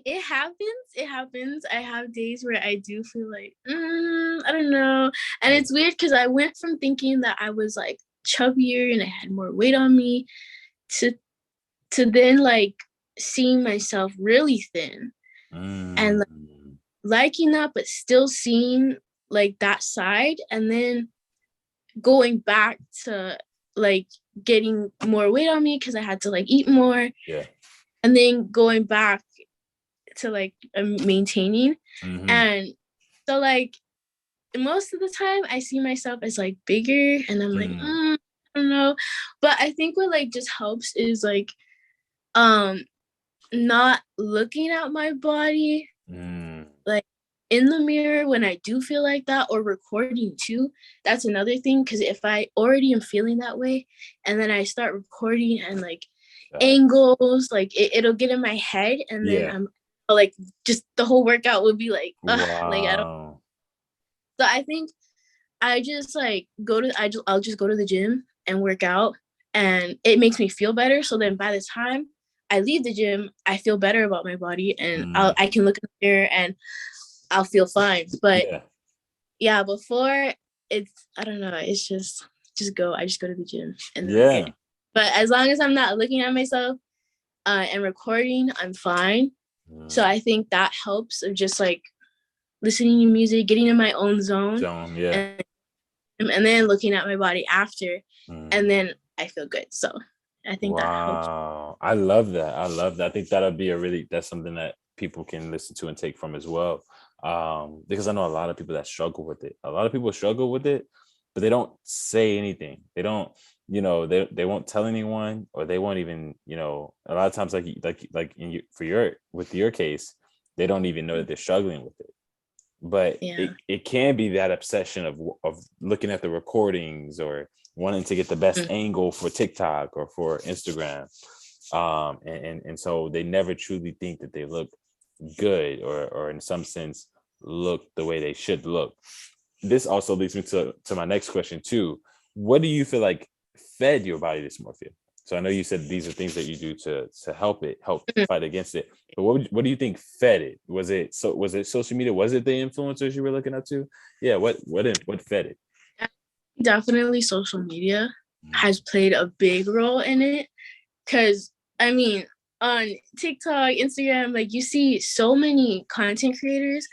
It happens. It happens. I have days where I do feel like, I don't know. And it's weird because I went from thinking that I was like chubbier and I had more weight on me to then like seeing myself really thin and like, liking that, but still seeing like that side, and then going back to like getting more weight on me because I had to like eat more. Yeah. And then going back to like maintaining. And so like most of the time I see myself as like bigger and I'm like, I don't know. But I think what like just helps is like not looking at my body like in the mirror when I do feel like that, or recording too. That's another thing, because if I already am feeling that way and then I start recording and like angles, like it'll get in my head, and then I'm like, just the whole workout would be like, like I don't. So I think I just like I'll just go to the gym and work out, and it makes me feel better. So then by the time I leave the gym, I feel better about my body, and I can look in the mirror and I'll feel fine. But yeah, before I don't know, it's just go. I just go to the gym and then but as long as I'm not looking at myself and recording, I'm fine. So I think that helps of just like listening to music, getting in my own zone, and then looking at my body after, and then I feel good. So I think that helps. I love that. I think that's something that people can listen to and take from as well. Because I know a lot of people that struggle with it. A lot of people struggle with it, but they don't say anything. They don't, they won't tell anyone, or they won't even, a lot of times with your case, they don't even know that they're struggling with it. But it can be that obsession of looking at the recordings or wanting to get the best angle for TikTok or for Instagram. And so they never truly think that they look good or in some sense look the way they should look. This also leads me to my next question too. What do you feel like fed your body dysmorphia? So I know you said these are things that you do to help fight against it. But what do you think fed it? Was it social media? Was it the influencers you were looking up to? Yeah, what fed it? Definitely social media has played a big role in it. Because I mean, on TikTok, Instagram, like you see so many content creators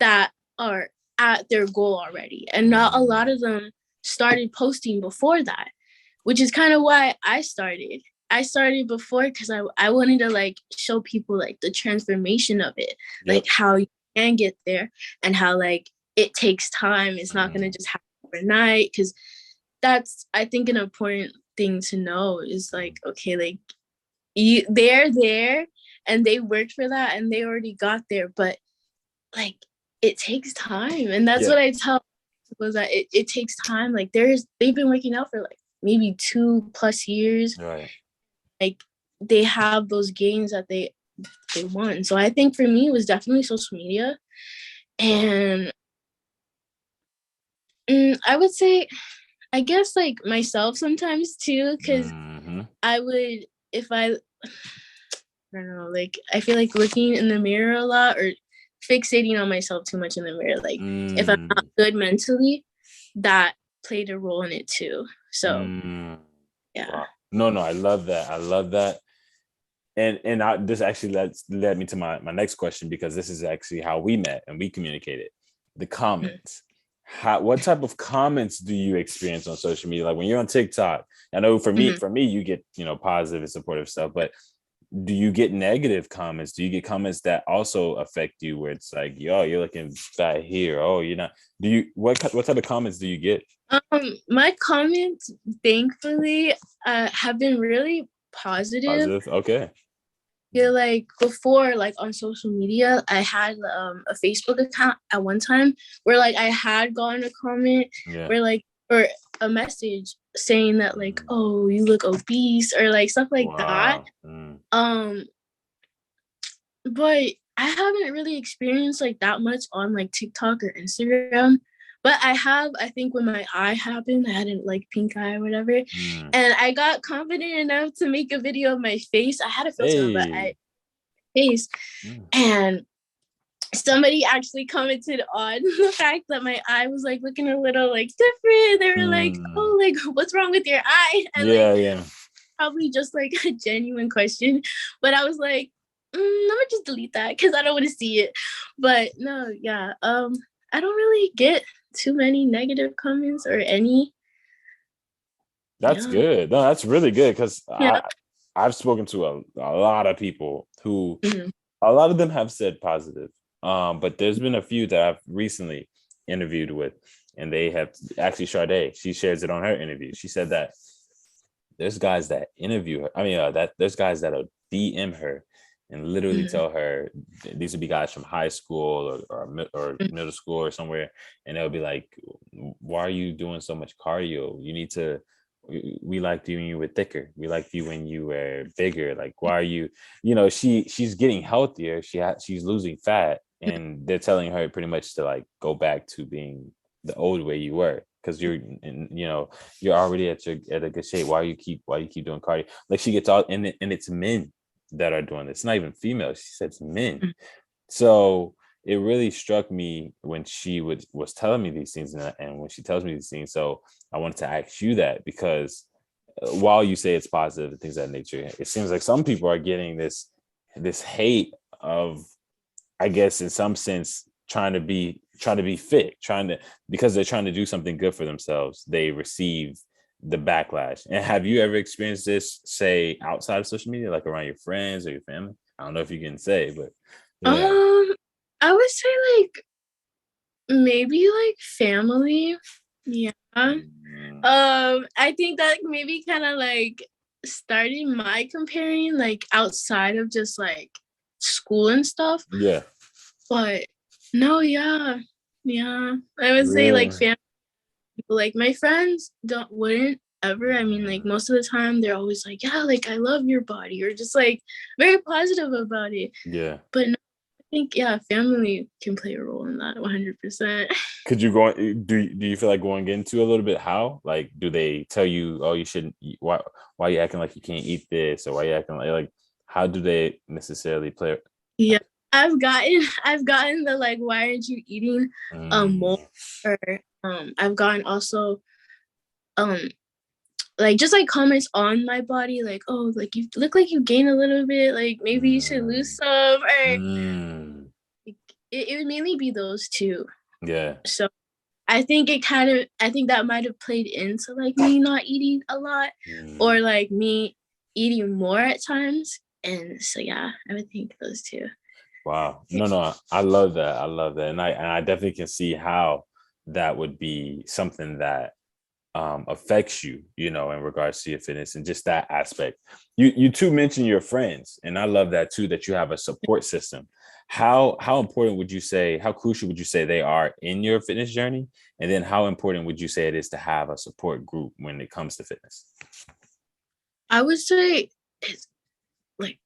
that are at their goal already. And not a lot of them started posting before that, which is kind of why I started. I started before because I wanted to like show people like the transformation of it, like how you can get there and how like it takes time. It's not going to just happen overnight, because that's, I think, an important thing to know is like, okay, like they're there and they worked for that and they already got there, but like it takes time. And that's what I tell people, that it takes time. Like they've been working out for like maybe 2+ years. Right. Like they have those gains that they want. So I think for me it was definitely social media. And I would say, I guess like myself sometimes too, because I would, if I don't know, like I feel like looking in the mirror a lot or fixating on myself too much in the mirror, like if I'm not good mentally, that played a role in it too. So yeah. Wow. No, I love that. And this actually led me to my next question, because this is actually how we met and we communicated. The comments. What type of comments do you experience on social media? Like when you're on TikTok, I know for me, you get, positive and supportive stuff, but do you get negative comments? Do you get comments that also affect you, where it's like, yo, you're looking fat here. Oh, you're not. What type of comments do you get? My comments, thankfully, have been really positive. Okay. Yeah, like before, like on social media, I had a Facebook account at one time where like I had gotten a comment where like, or a message saying that like, oh, you look obese, or like stuff like that. But I haven't really experienced like that much on like TikTok or Instagram. But I think when my eye happened, I had a like pink eye or whatever. And I got confident enough to make a video of my face. I had a filter on, but I face. And somebody actually commented on the fact that my eye was like looking a little like different. They were like, oh, like what's wrong with your eye? And like probably just like a genuine question. But I was like, I'm gonna just delete that because I don't want to see it. But no, yeah. I don't really get too many negative comments or any. That's good. No, that's really good because Yeah. I've spoken to a lot of people who a lot of them have said positive. But there's been a few that I've recently interviewed with, and they have actually Sade, she shares it on her interview. She said that there's guys that interview her. I mean, that there's guys that'll DM her and literally tell her, these would be guys from high school or middle school or somewhere, and they'll be like, why are you doing so much cardio? You need to, we liked you when you were thicker. We liked you when you were bigger. Like, why are you, she's getting healthier. She's losing fat, and they're telling her pretty much to like go back to being the old way you were, because you're already at a good shape. Why you keep doing cardio? Like, she gets all, and it's men that are doing this. It's not even females. She said it's men. So it really struck me when she was telling me these things, and when she tells me these things. So I wanted to ask you that, because while you say it's positive and things of that nature, it seems like some people are getting this hate of, I guess in some sense, trying to be fit, because they're trying to do something good for themselves, they receive the backlash. And have you ever experienced this, say, outside of social media, like around your friends or your family? I don't know if you can say, but yeah. I would say like maybe like family. Yeah. I think that maybe kind of like started my comparing like outside of just like school and stuff. Yeah. But no, yeah. I would say like family, like my friends wouldn't ever. I mean, like most of the time they're always like, yeah, like I love your body, or just like very positive about it. Yeah. But no, I think family can play a role in that 100%. Could you do you feel like going into a little bit how? Like, do they tell you, oh, you shouldn't eat, why are you acting like you can't eat this, or why are you acting like how do they necessarily play? Yeah. I've gotten the like, why aren't you eating more? Or I've gotten also like just like comments on my body, like, oh, like you look like you gain a little bit, like maybe you should lose some, or it would mainly be those two. Yeah. So I think that might have played into like me not eating a lot, or like me eating more at times. And so yeah, I would think those two. Wow. No, I love that. And I definitely can see how that would be something that affects you, in regards to your fitness and just that aspect. You two mentioned your friends, and I love that too, that you have a support system. How important would you say, how crucial would you say they are in your fitness journey? And then how important would you say it is to have a support group when it comes to fitness? I would say it's like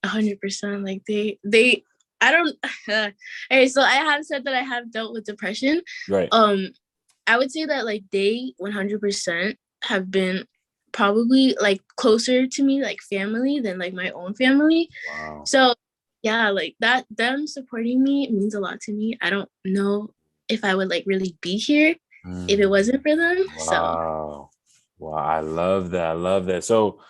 100%. Like they I don't okay, so I have said that I have dealt with depression. Right. I would say that like they 100% have been probably like closer to me, like family, than like my own family. Wow. So yeah, like that, them supporting me means a lot to me. I don't know if I would like really be here if it wasn't for them. Wow. Wow. I love that. So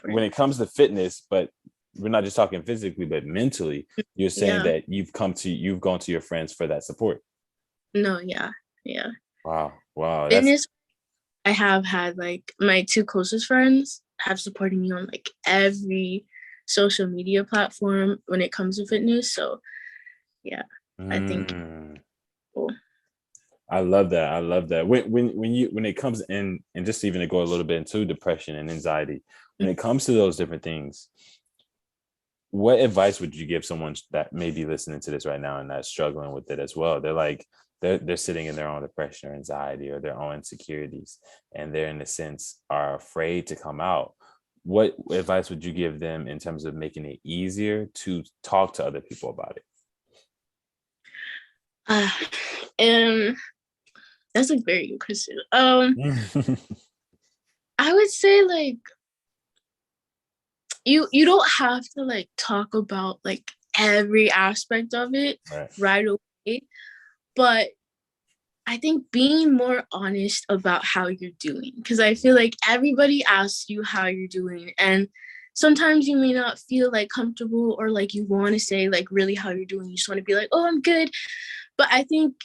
when it comes to fitness, but we're not just talking physically, but mentally, you're saying that you've gone to your friends for that support. No, yeah. Wow. Fitness, I have had like my two closest friends have supported me on like every social media platform when it comes to fitness. So yeah, I think cool. I love that. When it comes in, and just even to go a little bit into depression and anxiety, when it comes to those different things, what advice would you give someone that may be listening to this right now and that's struggling with it as well? They're like, they're sitting in their own depression or anxiety or their own insecurities, and they're in a sense are afraid to come out. What advice would you give them in terms of making it easier to talk to other people about it? And that's a very good question. I would say like you don't have to like talk about like every aspect of it right away, but I think being more honest about how you're doing, because I feel like everybody asks you how you're doing, and sometimes you may not feel like comfortable or like you want to say like really how you're doing. You just want to be like, oh, I'm good. But I think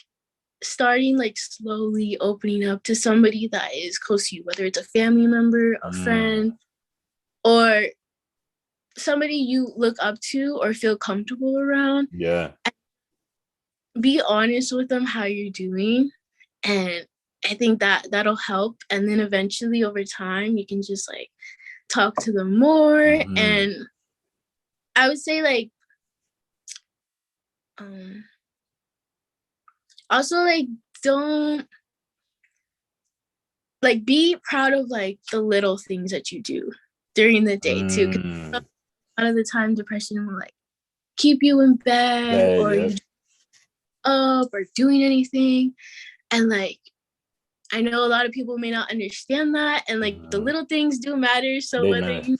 starting like slowly opening up to somebody that is close to you, whether it's a family member, a friend, or somebody you look up to or feel comfortable around. Yeah. Be honest with them how you're doing. And I think that'll help. And then eventually over time, you can just like talk to them more. And I would say like, also like, don't like be proud of like the little things that you do during the day too. 'Cause a lot of the time depression will like keep you in bed or you up or doing anything. And like, I know a lot of people may not understand that. And like the little things do matter. So whether you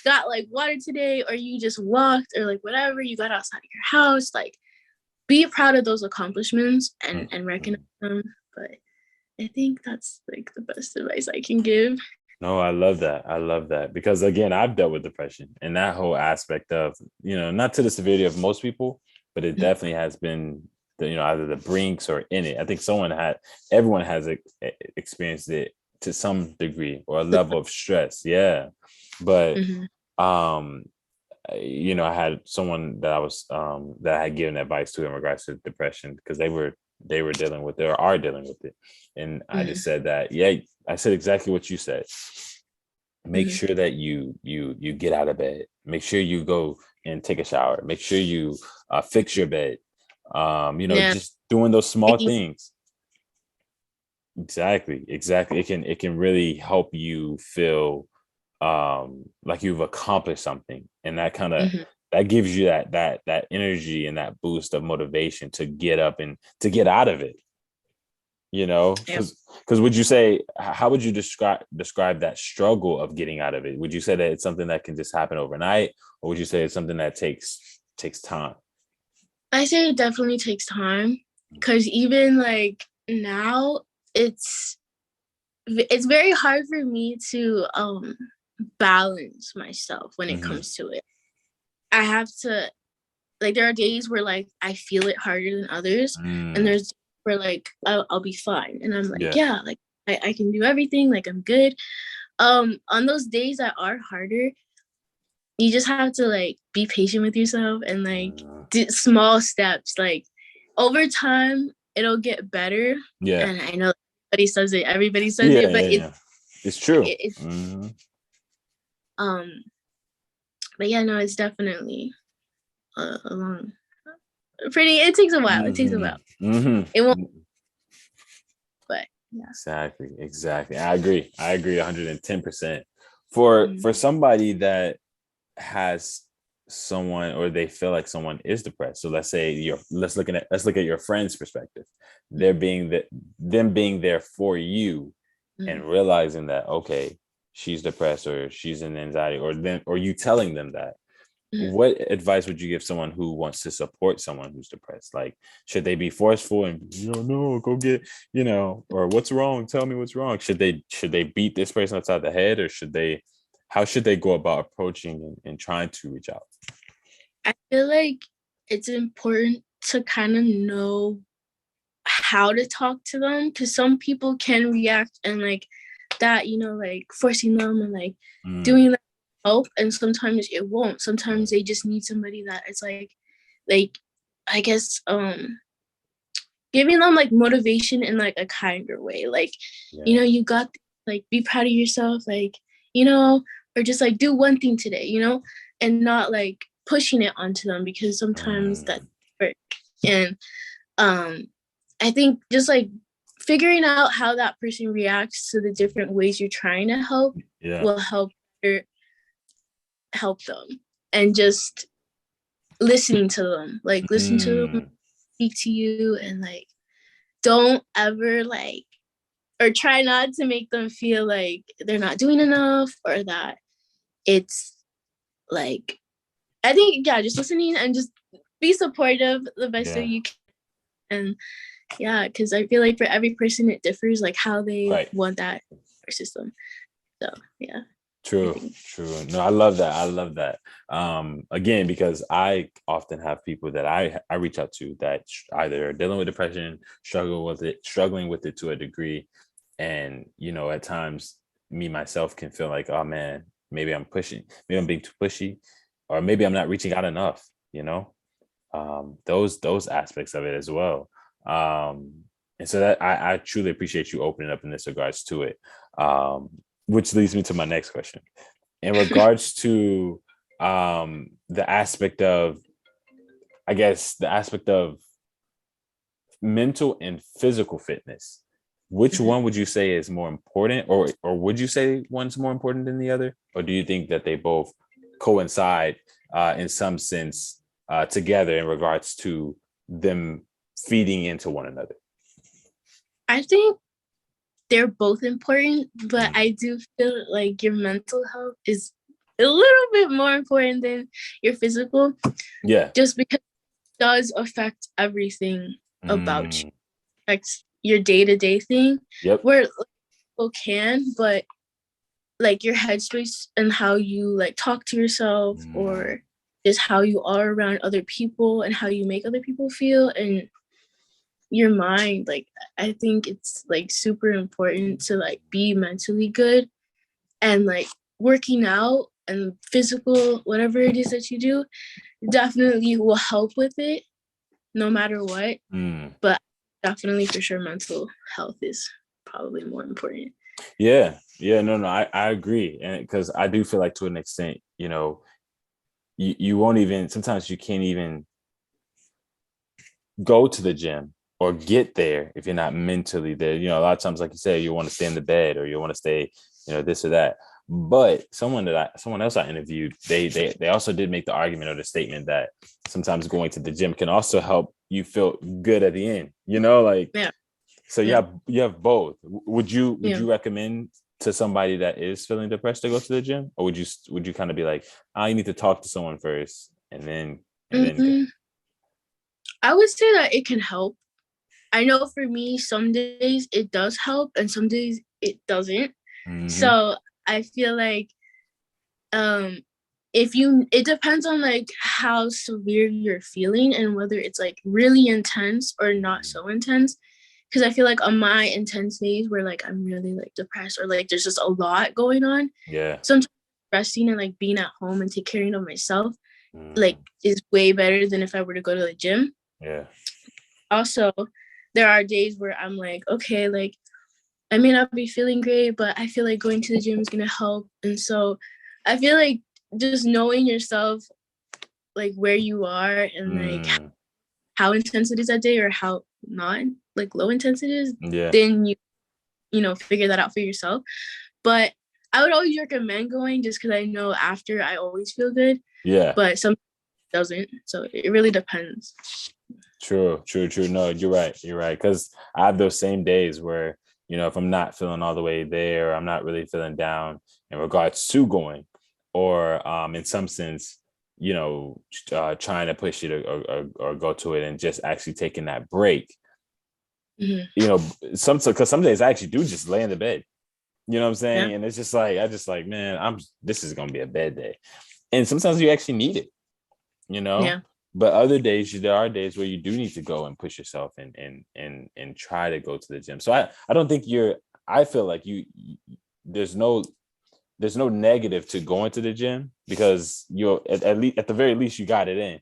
got like water today or you just walked or like whatever, you got outside of your house, like be proud of those accomplishments and recognize them. But I think that's like the best advice I can give. No, I love that. I love that because again, I've dealt with depression and that whole aspect of, not to the severity of most people, but it definitely has been, either the brinks or in it. I think everyone has experienced it to some degree or a level of stress. Yeah. But, I had someone that that I had given advice to in regards to depression because they were dealing with it or are dealing with it. And I just said that, I said exactly what you said. Make sure that you get out of bed. Make sure you go and take a shower. Make sure you fix your bed. Just doing those small things. Exactly. It can really help you feel like you've accomplished something, and that kind of that gives you that energy and that boost of motivation to get up and to get out of it. Because would you say, how would you describe that struggle of getting out of it? Would you say that it's something that can just happen overnight, or would you say it's something that takes time? I say it definitely takes time, because even like now it's very hard for me to balance myself when it comes to it. I have to, like, there are days where like I feel it harder than others, and there's where like I'll be fine, and I'm like, like I can do everything, like I'm good. On those days that are harder, you just have to like be patient with yourself and like do small steps. Like over time, it'll get better. Yeah, and I know everybody says it, but it's true. But yeah, no, it's definitely a long. It takes a while. It takes a while. It won't. But yeah. Exactly. I agree 110%. For somebody that has someone, or they feel like someone is depressed. So let's look at your friend's perspective. Them being there for you and realizing that, okay, she's depressed or she's in anxiety, or you telling them that. What advice would you give someone who wants to support someone who's depressed? Like, should they be forceful and no, go get, or what's wrong? Tell me what's wrong. Should they beat this person upside the head, or how should they go about approaching and trying to reach out? I feel like it's important to kind of know how to talk to them, because some people can react and like that, like forcing them and like doing that help, and sometimes it won't. Sometimes they just need somebody that is like I guess giving them like motivation in like a kinder way, like you got, like, be proud of yourself, like, or just like do one thing today, and not like pushing it onto them, because sometimes that work. And I think just like figuring out how that person reacts to the different ways you're trying to help will help them, and just listening to them, like listen to them, speak to you, and like don't ever like, or try not to make them feel like they're not doing enough, or that it's like, I think, yeah, just listening and just be supportive the best way you can. And yeah, because I feel like for every person it differs, like how they want that system. So yeah. True. No, I love that. Again, because I often have people that I reach out to that either are dealing with depression, struggling with it to a degree. And, you know, at times me myself can feel like, oh man, maybe I'm being too pushy, or maybe I'm not reaching out enough, you know, those aspects of it as well. And so that I truly appreciate you opening up in this regards to it. Which leads me to my next question. In regards to the aspect of, I guess, the aspect of mental and physical fitness, which one would you say is more important, or would you say one's more important than the other? Or do you think that they both coincide in some sense together in regards to them feeding into one another? I think they're both important, but I do feel like your mental health is a little bit more important than your physical. Yeah. Just because it does affect everything about you. It affects your day-to-day thing. Yep. Where people can, but like your headspace and how you like talk to yourself, or just how you are around other people and how you make other people feel, and your mind, like I think it's like super important to like be mentally good, and like working out and physical, whatever it is that you do, definitely will help with it no matter what. But definitely for sure mental health is probably more important. No, I agree. And because I do feel like to an extent, you know, you won't even, sometimes you can't even go to the gym or get there if you're not mentally there. You know, a lot of times, like you said, you want to stay in the bed, or you want to stay, you know, this or that. But someone else I interviewed, they also did make the argument or the statement that sometimes going to the gym can also help you feel good at the end, you know, like, so you have both. Would you recommend to somebody that is feeling depressed to go to the gym, or would you kind of be like, you need to talk to someone first and then go? I would say that it can help. I know for me, some days it does help and some days it doesn't. So I feel like it depends on like how severe you're feeling and whether it's like really intense or not so intense. Because I feel like on my intense days where like I'm really like depressed, or like there's just a lot going on. Yeah. Sometimes resting and like being at home and take care of myself like is way better than if I were to go to the gym. Yeah. Also, there are days where I'm like, okay, like I may not be feeling great, but I feel like going to the gym is gonna help. And so I feel like just knowing yourself, like where you are and like how intense it is that day, or how not like low intense it is, then you know, figure that out for yourself. But I would always recommend going, just because I know after I always feel good. Yeah. But some doesn't. So it really depends. True. No, you're right. Because I have those same days where, you know, if I'm not feeling all the way there, I'm not really feeling down in regards to going, or in some sense, you know, trying to push it or go to it, and just actually taking that break. You know, because some days I actually do just lay in the bed. You know what I'm saying? Yeah. And it's just like, man, this is gonna be a bad day. And sometimes you actually need it, you know. Yeah. But other days, there are days where you do need to go and push yourself and try to go to the gym. So I don't think I feel like there's no negative to going to the gym, because you're at least, at the very least, you got it in.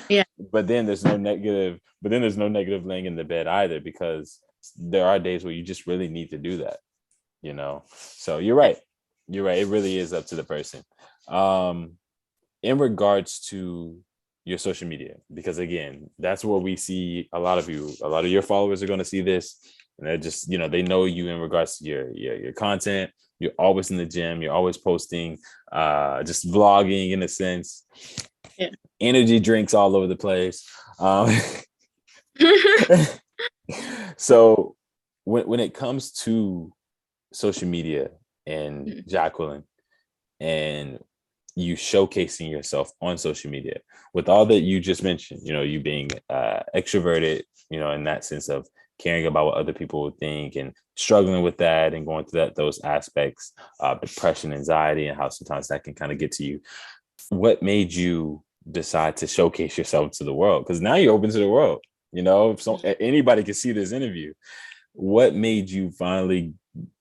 Yeah. But then there's no negative laying in the bed either, because there are days where you just really need to do that, you know. So you're right. It really is up to the person. In regards to your social media, because again, that's where we see a lot of your followers are going to see this, and they're just, you know, they know you in regards to your content. You're always in the gym, you're always posting, just vlogging in a sense. Yeah. Energy drinks all over the place. So when it comes to social media and Jacqueline, and you showcasing yourself on social media with all that you just mentioned, you being extroverted, in that sense of caring about what other people would think and struggling with that and going through those aspects of depression, anxiety, and how sometimes that can kind of get to you. What made you decide to showcase yourself to the world? Because now you're open to the world, if anybody can see this interview. What made you finally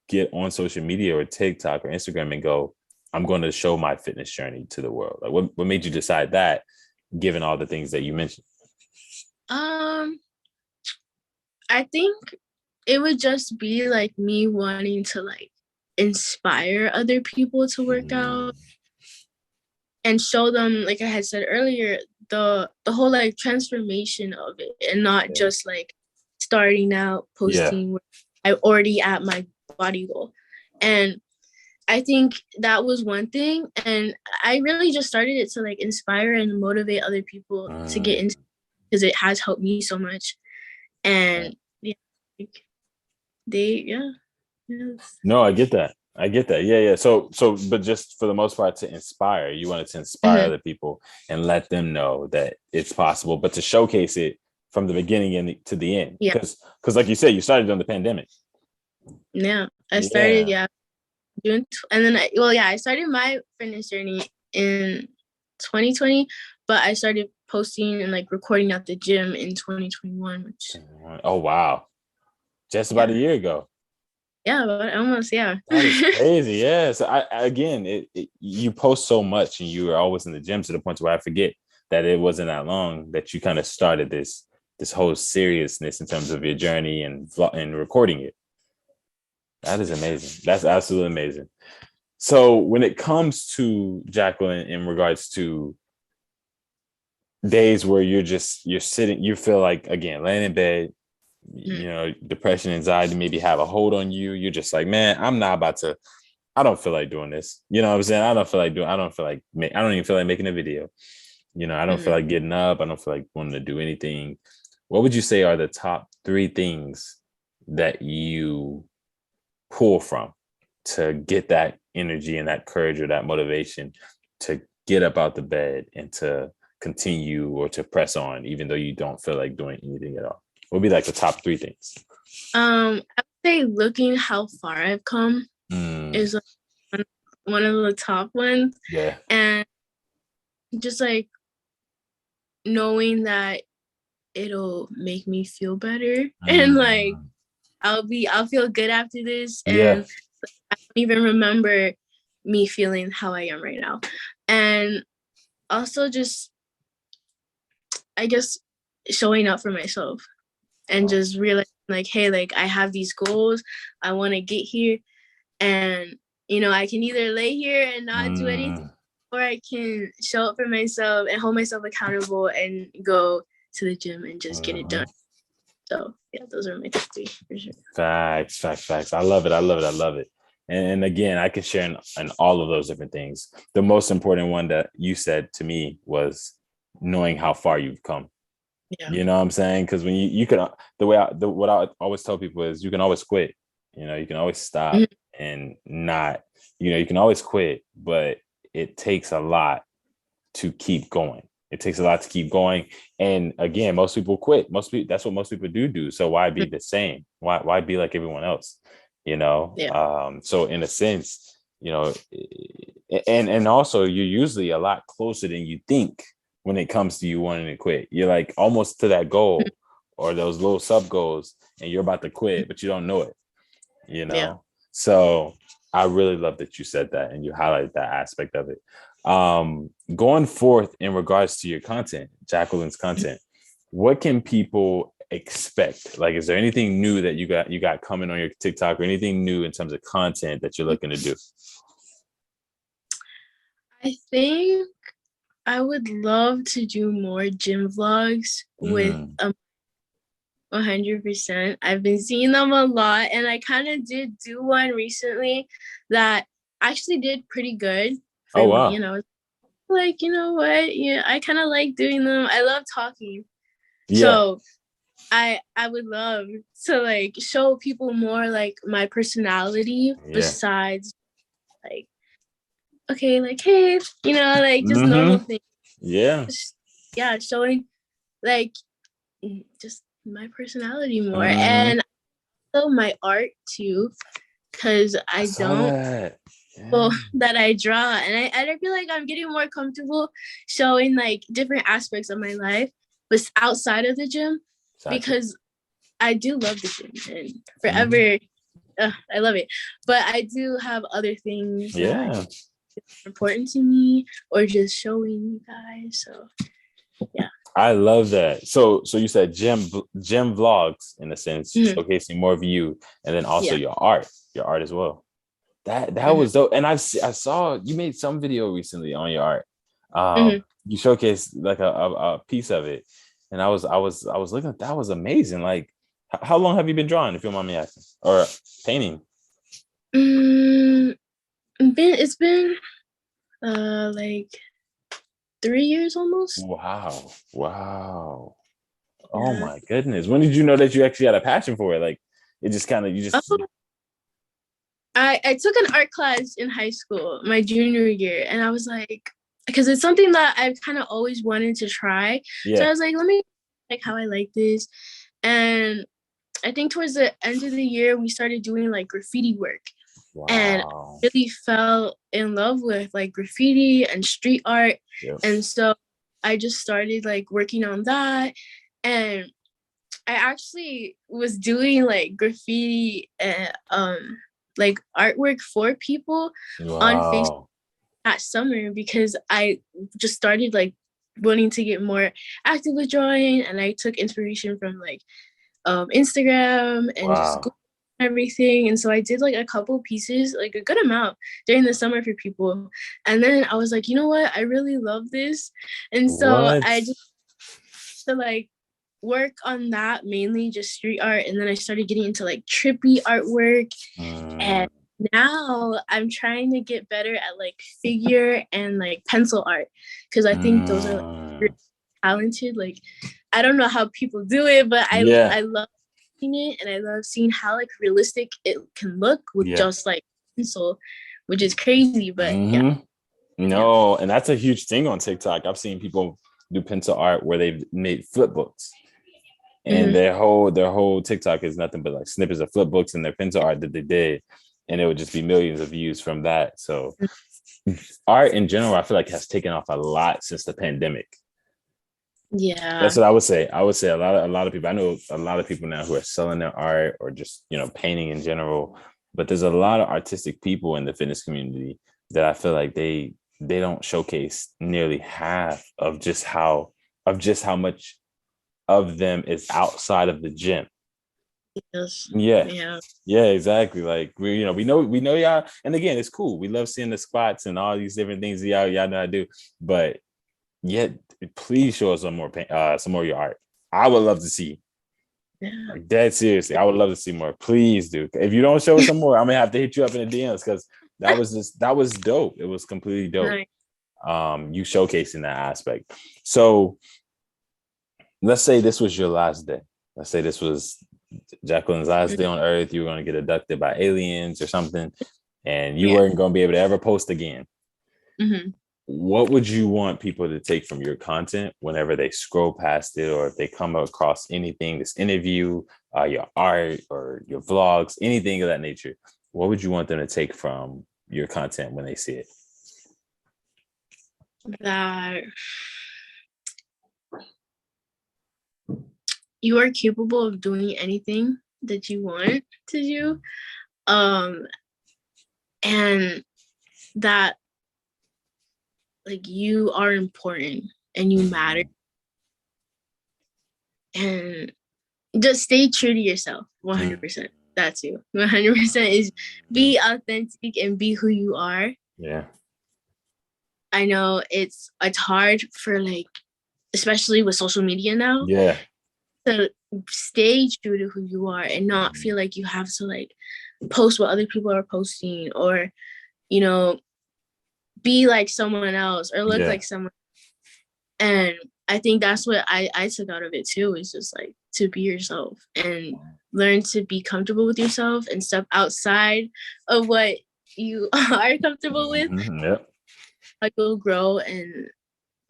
get on social media or TikTok or Instagram and go, I'm going to show my fitness journey to the world? Like, what made you decide that, given all the things that you mentioned? I think it would just be like me wanting to like inspire other people to work out and show them, like I had said earlier, the whole like transformation of it, and not just like starting out posting where I already at my body goal. And I think that was one thing, and I really just started it to like inspire and motivate other people to get into, because it has helped me so much. And no, I get that. Yeah. So, but just for the most part, to inspire, you wanted to inspire other people and let them know that it's possible, but to showcase it from the beginning and to the end. Because like you said, you started during the pandemic. Yeah, I started, June, and then I started my fitness journey in 2020, but I started posting and like recording at the gym in 2021. Which, oh wow, just about a year ago. Yeah, but almost, That is crazy. Yeah. So again, you post so much and you were always in the gym to the point where I forget that it wasn't that long that you kind of started this whole seriousness in terms of your journey and recording it. That is amazing. That's absolutely amazing. So when it comes to Jacqueline, in regards to days where you're sitting, you feel like, again, laying in bed, depression, anxiety maybe have a hold on you. You're just like, man, I don't feel like doing this. You know what I'm saying? I don't even feel like making a video. I don't feel like getting up. I don't feel like wanting to do anything. What would you say are the top 3 things that you pull from to get that energy and that courage or that motivation to get up out the bed and to continue or to press on, even though you don't feel like doing anything at all? What would be like the top 3 things? I would say looking how far I've come is like one of the top ones. Yeah. And just like knowing that it'll make me feel better and like I'll feel good after this. And I don't even remember me feeling how I am right now. And also just, I guess, showing up for myself and just realizing like, hey, like I have these goals, I want to get here, and I can either lay here and not do anything, or I can show up for myself and hold myself accountable and go to the gym and just get it done. So yeah, those are my top 3 for sure. Facts. I love it. And again, I can share in all of those different things. The most important one that you said to me was knowing how far you've come. Yeah. You know what I'm saying? Because when you can, what I always tell people is you can always quit. You can always stop and not, you can always quit, but it takes a lot to keep going. And again, most people quit. That's what most people do. So why be the same? Why be like everyone else? Yeah. So in a sense, and also you're usually a lot closer than you think when it comes to you wanting to quit. You're like almost to that goal or those little sub goals, and you're about to quit, but you don't know it. Yeah. So I really love that you said that and you highlighted that aspect of it. Going forth in regards to your content, Jacqueline's content, what can people expect? Like, is there anything new that you got coming on your TikTok, or anything new in terms of content that you're looking to do? I think I would love to do more gym vlogs with 100%. I've been seeing them a lot, and I kind of did do one recently that actually did pretty good for me. Like, you know what? Yeah, I kind of like doing them. I love talking. Yeah. So I would love to like show people more like my personality besides like, okay, like, hey, you know, like just normal things. Yeah. Yeah, showing like just my personality more and also my art too, because I don't well that I draw, and I feel like I'm getting more comfortable showing like different aspects of my life, but outside of the gym, because I do love the gym and forever. I love it, but I do have other things that are important to me, or just showing you guys. So, yeah, I love that. So you said gym vlogs in a sense, showcasing more of you, and then also your art as well. That was dope. And I saw you made some video recently on your art. You showcased like a piece of it, and I was looking at that. Was amazing. Like, how long have you been drawing, if you don't mind me asking, or painting? It's been like 3 years almost. Wow. Oh my goodness. When did you know that you actually had a passion for it? Like, it just kind of I took an art class in high school, my junior year, and I was like, because it's something that I've kind of always wanted to try. So I was like, let me like how I like this. And I think towards the end of the year, we started doing like graffiti work. And I really fell in love with like graffiti and street art. And so I just started like working on that. And I actually was doing like graffiti and like artwork for people on Facebook that summer, because I just started like wanting to get more active with drawing, and I took inspiration from like Instagram and just Google everything. And so I did like a couple pieces, like a good amount during the summer for people. And then I was like, you know what? I really love this. And so I just to like work on that, mainly just street art. And then I started getting into like trippy artwork. And now I'm trying to get better at like figure and like pencil art, because I think those are like, really talented. Like, I don't know how people do it, but I love it, and I love seeing how like realistic it can look with just like pencil, which is crazy. But and that's a huge thing on TikTok. I've seen people do pencil art where they've made flip books, and their whole TikTok is nothing but like snippets of flip books and their pencil art that they did, and it would just be millions of views from that. So art in general, I feel like has taken off a lot since the pandemic. That's what I would say. I would say a lot of people. I know a lot of people now who are selling their art or just painting in general. But there's a lot of artistic people in the fitness community that I feel like they don't showcase nearly half of just how much of them is outside of the gym. Yeah, exactly. Like we know y'all, and again, it's cool. We love seeing the squats and all these different things y'all know how to do, but please show us some more of your art. I would love to see. Like, dead seriously, I would love to see more. Please do. If you don't show us some more, I'm gonna have to hit you up in the DMs, because that was dope. It was completely dope. You showcasing that aspect. So let's say this was your last day. Let's say this was Jacqueline's last day on Earth. You were going to get abducted by aliens or something, and you weren't going to be able to ever post again. What would you want people to take from your content whenever they scroll past it, or if they come across anything, this interview, your art or your vlogs, anything of that nature? What would you want them to take from your content when they see it? That you are capable of doing anything that you want to do, and that like you are important and you matter, and just stay true to yourself. 100%. That's you. 100% is be authentic and be who you are. I know it's hard for like, especially with social media now, to stay true to who you are and not feel like you have to like post what other people are posting, or be like someone else or look like someone. And I think that's what I took out of it too, is just like to be yourself and learn to be comfortable with yourself and step outside of what you are comfortable with. Yep. Like you'll grow and,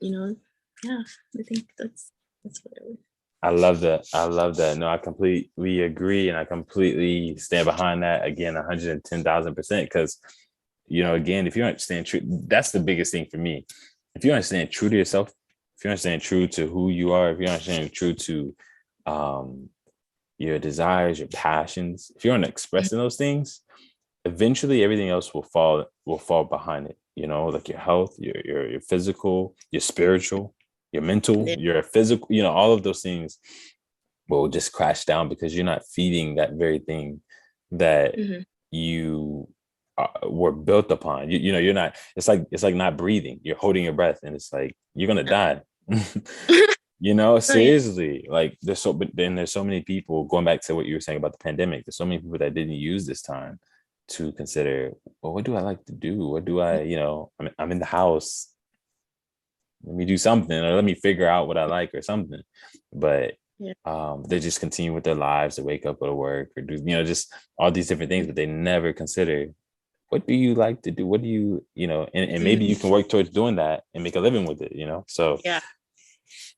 yeah, I think that's what it was. I love that. I love that. No, I completely agree. And I completely stand behind that again, 110,000%. Because, again, if you understand true, that's the biggest thing for me. If you understand true to yourself, if you understand true to who you are, if you understand true to your desires, your passions, if you're expressing those things, eventually everything else will fall behind it. Like your health, your physical, your spiritual, your mental, your physical, all of those things will just crash down because you're not feeding that very thing that you were built upon. You're not, it's like not breathing. You're holding your breath and it's like, you're going to die. Seriously, like there's so many people, going back to what you were saying about the pandemic, there's so many people that didn't use this time to consider, well, what do I like to do? What do I, I'm in the house. Let me do something, or let me figure out what I like or something. But they just continue with their lives. They wake up, go to work, or do, just all these different things, but they never consider, what do you like to do? What do you, and maybe you can work towards doing that and make a living with it, So yeah.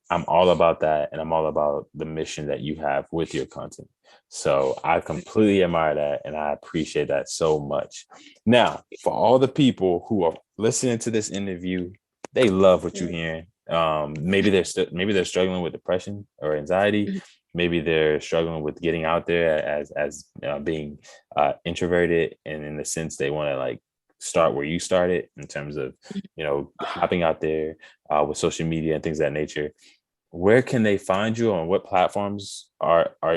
I'm all about that. And I'm all about the mission that you have with your content. So I completely admire that. And I appreciate that so much. Now, for all the people who are listening to this interview, they love what you're hearing. Maybe they're struggling with depression or anxiety. Maybe they're struggling with getting out there as being introverted. And in the sense they want to like start where you started in terms of, hopping out there with social media and things of that nature. Where can they find you? On what platforms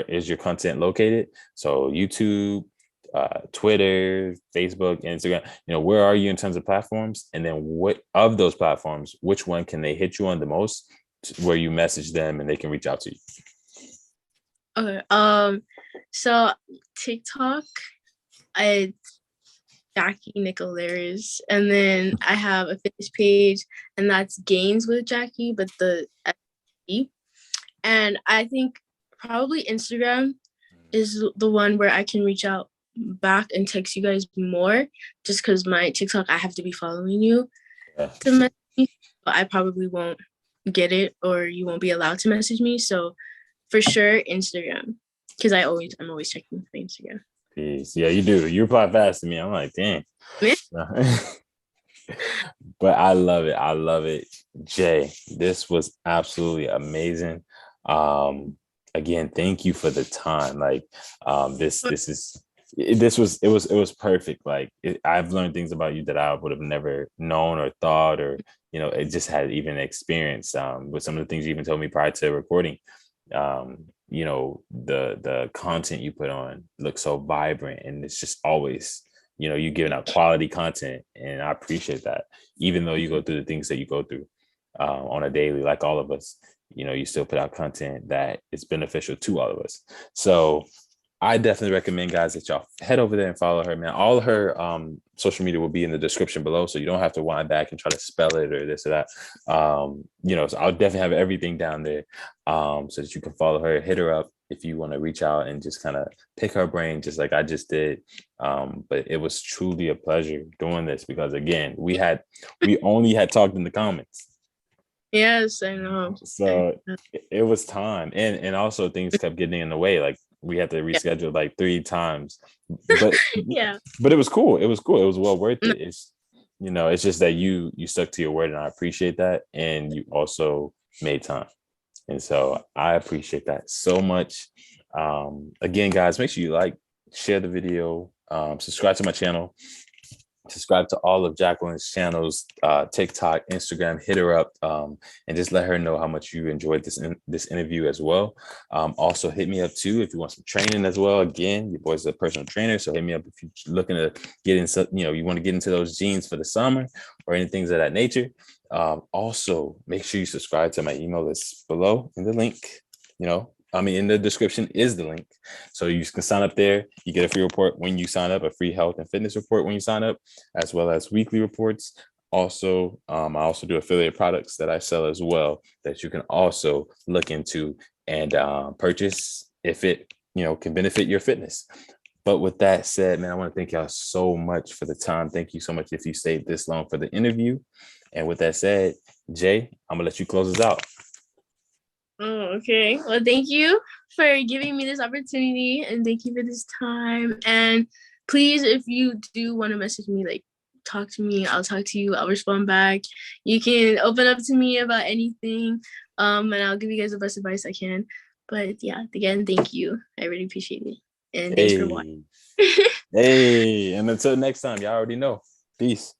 is your content located? So YouTube, Twitter, Facebook, Instagram, where are you in terms of platforms? And then what of those platforms, which one can they hit you on the most, where you message them and they can reach out to you? Okay. So TikTok, Jackie Nicholas, and then I have a fitness page, and that's Gains with Jackie, but the and I think probably Instagram is the one where I can reach out back and text you guys more, just because my TikTok, I have to be following you to message me. But I probably won't get it, or you won't be allowed to message me. So for sure Instagram, because I'm always checking for Instagram. Peace. Yeah, you do. You reply fast to me. I'm like, dang. But I love it. I love it. Jay, this was absolutely amazing. Again, thank you for the time. Like, it was perfect. Like I've learned things about you that I would have never known or thought, or, it just had even experienced with some of the things you even told me prior to recording. The content you put on looks so vibrant, and it's just always, you giving out quality content, and I appreciate that. Even though you go through the things that you go through on a daily, like all of us, you still put out content that is beneficial to all of us. So I definitely recommend, guys, that y'all head over there and follow her, man. All her social media will be in the description below, so you don't have to wind back and try to spell it or this or that. So I'll definitely have everything down there so that you can follow her, hit her up if you want to reach out and just kind of pick her brain, just like I just did. But it was truly a pleasure doing this, because again, we only had talked in the comments. Yes, I know. So it was time, and also things kept getting in the way. Like we had to reschedule like 3 times, but but it was cool. It was cool. It was well worth it. It's just that you stuck to your word, and I appreciate that. And you also made time, and so I appreciate that so much. Again, guys, make sure you share the video, subscribe to my channel. Subscribe to all of Jacqueline's channels, TikTok, Instagram. Hit her up and just let her know how much you enjoyed this interview as well. Also, hit me up too if you want some training as well. Again, your boy's a personal trainer, so hit me up if you're looking to get into, you want to get into those jeans for the summer or anything of that nature. Also, make sure you subscribe to my email list below in the link. In the description is the link. So you can sign up there. You get a free report when you sign up, a free health and fitness report when you sign up, as well as weekly reports. also, I also do affiliate products that I sell as well that you can also look into and purchase if it, can benefit your fitness. But with that said, man, I want to thank y'all so much for the time. Thank you so much if you stayed this long for the interview. And with that said, Jay, I'm gonna let you close us out. Oh, okay. Well, thank you for giving me this opportunity, and thank you for this time. And please, if you do want to message me, like, talk to me, I'll talk to you, I'll respond back. You can open up to me about anything, and I'll give you guys the best advice I can. But yeah, again, thank you. I really appreciate it. And thanks for watching. Hey, and until next time, y'all already know. Peace.